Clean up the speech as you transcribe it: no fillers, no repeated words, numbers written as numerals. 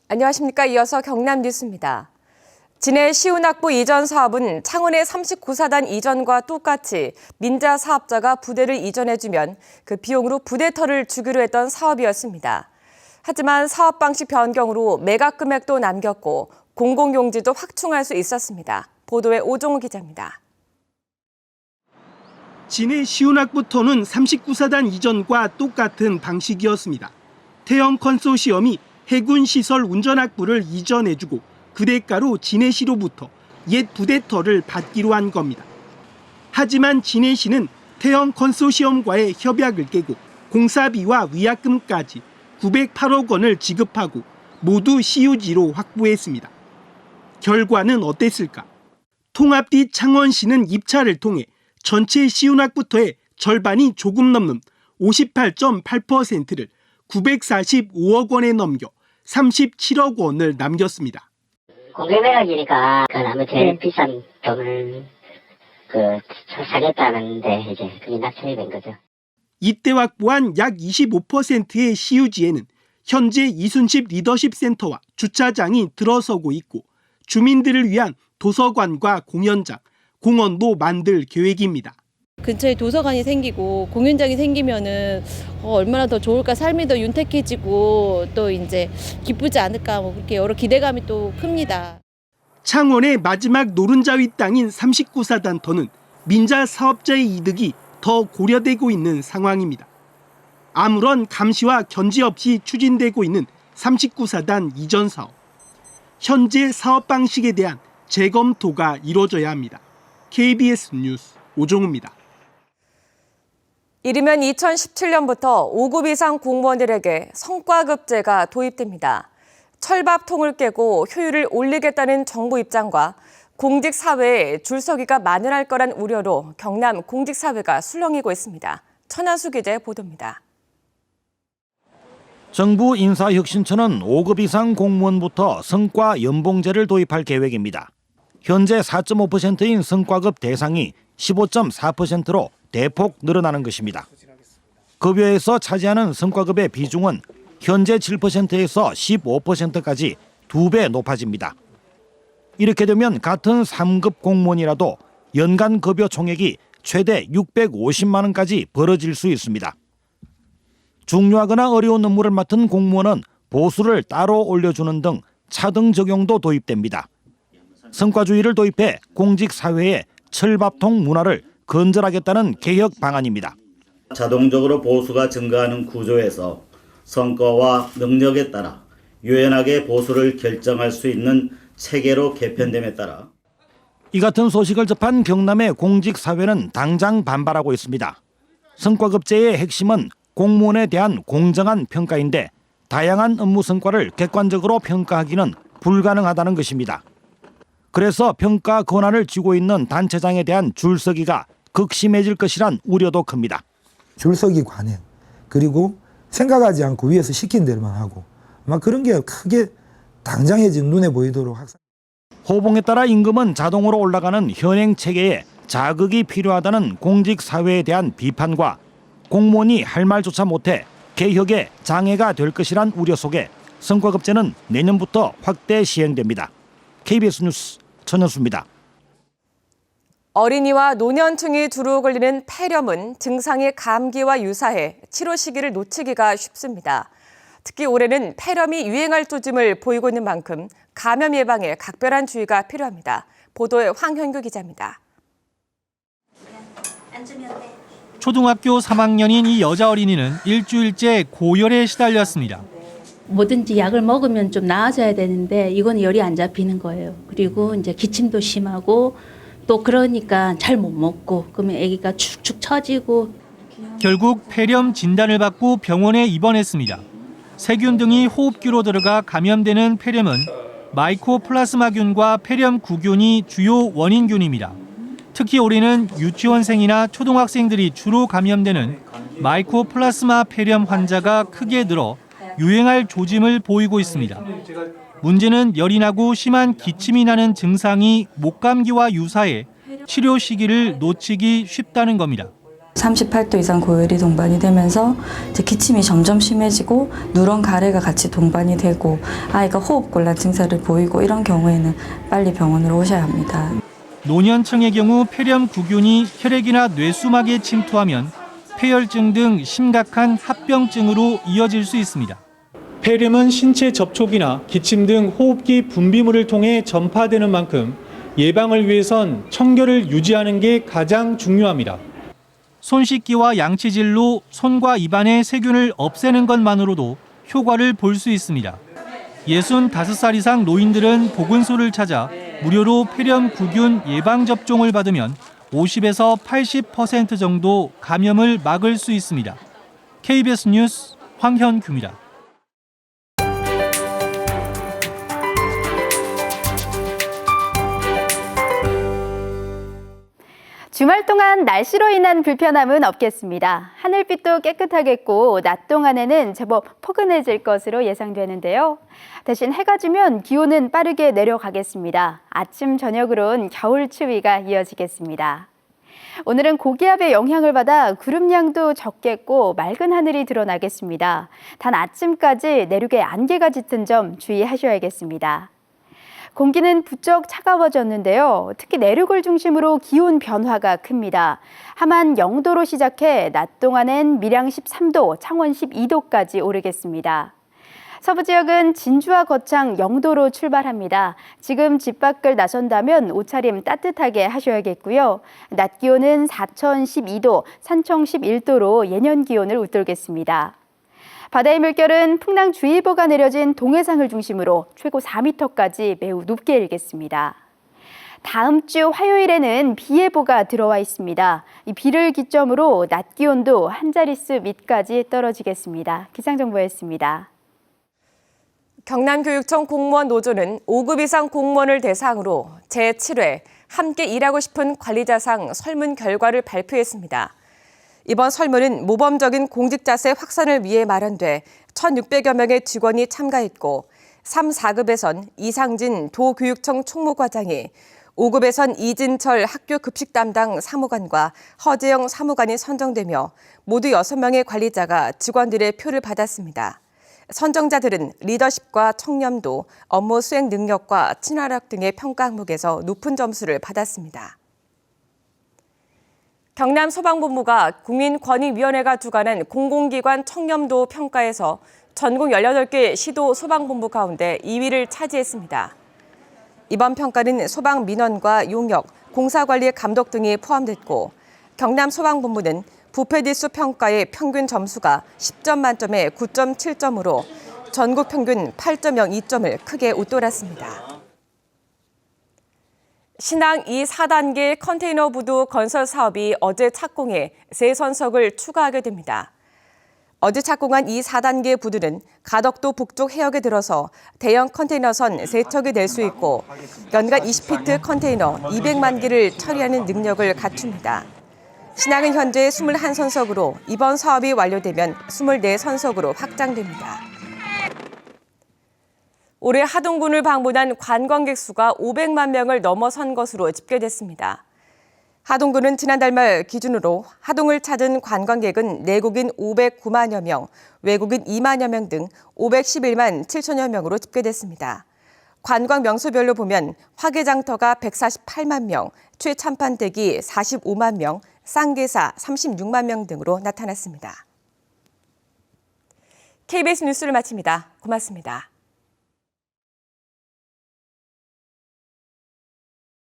안녕하십니까. 이어서 경남 뉴스입니다. 진해 시운학부 이전 사업은 창원의 39사단 이전과 똑같이 민자 사업자가 부대를 이전해주면 그 비용으로 부대터를 주기로 했던 사업이었습니다. 하지만 사업 방식 변경으로 매각 금액도 남겼고 공공용지도 확충할 수 있었습니다. 보도에 오종우 기자입니다. 진해 시운학부터는 39사단 이전과 똑같은 방식이었습니다. 태영 컨소시엄이 해군시설 운전학부를 이전해주고 그 대가로 진해시로부터 옛 부대터를 받기로 한 겁니다. 하지만 진해시는 태영 컨소시엄과의 협약을 깨고 공사비와 위약금까지 908억 원을 지급하고 모두 시유지로 확보했습니다. 결과는 어땠을까? 통합 뒤 창원시는 입찰을 통해 전체 시운학부터의 절반이 조금 넘는 58.8%를 945억 원에 넘겨 37억 원을 남겼습니다. 공개매각이니까 그나마 제일 비싼 돈을 사겠다는데 이제 그게 낙찰이 된 거죠. 이때 확보한 약 25%의 시유지에는 현재 이순십 리더십 센터와 주차장이 들어서고 있고 주민들을 위한 도서관과 공연장, 공원도 만들 계획입니다. 근처에 도서관이 생기고 공연장이 생기면은 얼마나 더 좋을까, 삶이 더 윤택해지고 또 이제 기쁘지 않을까, 그렇게 여러 기대감이 또 큽니다. 창원의 마지막 노른자위 땅인 39사단터는 민자 사업자의 이득이 더 고려되고 있는 상황입니다. 아무런 감시와 견제 없이 추진되고 있는 39사단 이전 사업. 현재 사업 방식에 대한 재검토가 이루어져야 합니다. KBS 뉴스 오종우입니다. 이르면 2017년부터 5급 이상 공무원들에게 성과급제가 도입됩니다. 철밥통을 깨고 효율을 올리겠다는 정부 입장과 공직사회에 줄서기가 만연할 거란 우려로 경남 공직사회가 술렁이고 있습니다. 천안수 기자의 보도입니다. 정부 인사혁신처는 5급 이상 공무원부터 성과 연봉제를 도입할 계획입니다. 현재 4.5%인 성과급 대상이 15.4%로 대폭 늘어나는 것입니다. 급여에서 차지하는 성과급의 비중은 현재 7%에서 15%까지 2배 높아집니다. 이렇게 되면 같은 3급 공무원이라도 연간 급여 총액이 최대 650만 원까지 벌어질 수 있습니다. 중요하거나 어려운 업무를 맡은 공무원은 보수를 따로 올려주는 등 차등 적용도 도입됩니다. 성과주의를 도입해 공직사회의 철밥통 문화를 건절하겠다는 개혁 방안입니다. 자동적으로 보수가 증가하는 구조에서 성과와 능력에 따라 유연하게 보수를 결정할 수 있는 체계로 개편됨에 따라 이 같은 소식을 접한 경남의 공직사회는 당장 반발하고 있습니다. 성과급제의 핵심은 공무원에 대한 공정한 평가인데 다양한 업무 성과를 객관적으로 평가하기는 불가능하다는 것입니다. 그래서 평가 권한을 쥐고 있는 단체장에 대한 줄서기가 극심해질 것이란 우려도 큽니다. 줄서기 관행, 그리고 생각하지 않고 위에서 시킨 대로만 하고 막 그런 게 크게 당장해진 눈에 보이도록 학생. 호봉에 따라 임금은 자동으로 올라가는 현행 체계에 자극이 필요하다는 공직사회에 대한 비판과 공무원이 할 말조차 못해 개혁에 장애가 될 것이란 우려 속에 성과급제는 내년부터 확대 시행됩니다. KBS 뉴스 천연수입니다. 어린이와 노년층이 주로 걸리는 폐렴은 증상이 감기와 유사해 치료 시기를 놓치기가 쉽습니다. 특히 올해는 폐렴이 유행할 조짐을 보이고 있는 만큼 감염 예방에 각별한 주의가 필요합니다. 보도에 황현규 기자입니다. 초등학교 3학년인 이 여자 어린이는 일주일째 고열에 시달렸습니다. 뭐든지 약을 먹으면 좀 나아져야 되는데 이건 열이 안 잡히는 거예요. 그리고 이제 기침도 심하고 또 그러니까 잘 못 먹고 그러면 아기가 축축 처지고. 결국 폐렴 진단을 받고 병원에 입원했습니다. 세균 등이 호흡기로 들어가 감염되는 폐렴은 마이코플라스마균과 폐렴 구균이 주요 원인균입니다. 특히 올해는 유치원생이나 초등학생들이 주로 감염되는 마이코플라스마 폐렴 환자가 크게 늘어 유행할 조짐을 보이고 있습니다. 문제는 열이 나고 심한 기침이 나는 증상이 목감기와 유사해 치료 시기를 놓치기 쉽다는 겁니다. 38도 이상 고열이 동반이 되면서 이제 기침이 점점 심해지고 누런 가래가 같이 동반이 되고 아이가 호흡곤란 증세를 보이고 이런 경우에는 빨리 병원으로 오셔야 합니다. 노년층의 경우 폐렴구균이 혈액이나 뇌수막에 침투하면 폐혈증 등 심각한 합병증으로 이어질 수 있습니다. 폐렴은 신체 접촉이나 기침 등 호흡기 분비물을 통해 전파되는 만큼 예방을 위해선 청결을 유지하는 게 가장 중요합니다. 손 씻기와 양치질로 손과 입안의 세균을 없애는 것만으로도 효과를 볼 수 있습니다. 65살 이상 노인들은 보건소를 찾아 무료로 폐렴구균 예방접종을 받으면 50에서 80% 정도 감염을 막을 수 있습니다. KBS 뉴스 황현규입니다. 주말 동안 날씨로 인한 불편함은 없겠습니다. 하늘빛도 깨끗하겠고 낮 동안에는 제법 포근해질 것으로 예상되는데요. 대신 해가 지면 기온은 빠르게 내려가겠습니다. 아침 저녁으론 겨울 추위가 이어지겠습니다. 오늘은 고기압의 영향을 받아 구름량도 적겠고 맑은 하늘이 드러나겠습니다. 단 아침까지 내륙에 안개가 짙은 점 주의하셔야겠습니다. 공기는 부쩍 차가워졌는데요. 특히 내륙을 중심으로 기온 변화가 큽니다. 함안 0도로 시작해 낮 동안엔 밀양 13도, 창원 12도까지 오르겠습니다. 서부 지역은 진주와 거창 0도로 출발합니다. 지금 집 밖을 나선다면 옷차림 따뜻하게 하셔야겠고요. 낮 기온은 사천 12도, 산청 11도로 예년 기온을 웃돌겠습니다. 바다의 물결은 풍랑주의보가 내려진 동해상을 중심으로 최고 4m까지 매우 높게 일겠습니다. 다음 주 화요일에는 비 예보가 들어와 있습니다. 이 비를 기점으로 낮 기온도 한 자릿수 밑까지 떨어지겠습니다. 기상정보였습니다. 경남교육청 공무원 노조는 5급 이상 공무원을 대상으로 제7회 함께 일하고 싶은 관리자상 설문 결과를 발표했습니다. 이번 설문은 모범적인 공직 자세 확산을 위해 마련돼 1,600여 명의 직원이 참가했고 3, 4급에선 이상진 도교육청 총무과장이 5급에선 이진철 학교급식 담당 사무관과 허재영 사무관이 선정되며 모두 6명의 관리자가 직원들의 표를 받았습니다. 선정자들은 리더십과 청렴도, 업무 수행 능력과 친화력 등의 평가 항목에서 높은 점수를 받았습니다. 경남소방본부가 국민권익위원회가 주관한 공공기관 청렴도 평가에서 전국 18개 시도 소방본부 가운데 2위를 차지했습니다. 이번 평가는 소방 민원과 용역, 공사관리 감독 등이 포함됐고 경남소방본부는 부패지수 평가의 평균 점수가 10점 만점에 9.7점으로 전국 평균 8.02점을 크게 웃돌았습니다. 신항 2, 4단계 컨테이너 부두 건설 사업이 어제 착공해 새 선석을 추가하게 됩니다. 어제 착공한 이 4단계 부두는 가덕도 북쪽 해역에 들어서 대형 컨테이너선 3척이 될 수 있고 연간 20피트 컨테이너 200만 개를 처리하는 능력을 갖춥니다. 신항은 현재 21선석으로 이번 사업이 완료되면 24선석으로 확장됩니다. 올해 하동군을 방문한 관광객 수가 500만 명을 넘어선 것으로 집계됐습니다. 하동군은 지난달 말 기준으로 하동을 찾은 관광객은 내국인 509만여 명, 외국인 2만여 명 등 511만 7천여 명으로 집계됐습니다. 관광 명소별로 보면 화개장터가 148만 명, 최참판대기 45만 명, 쌍계사 36만 명 등으로 나타났습니다. KBS 뉴스를 마칩니다. 고맙습니다.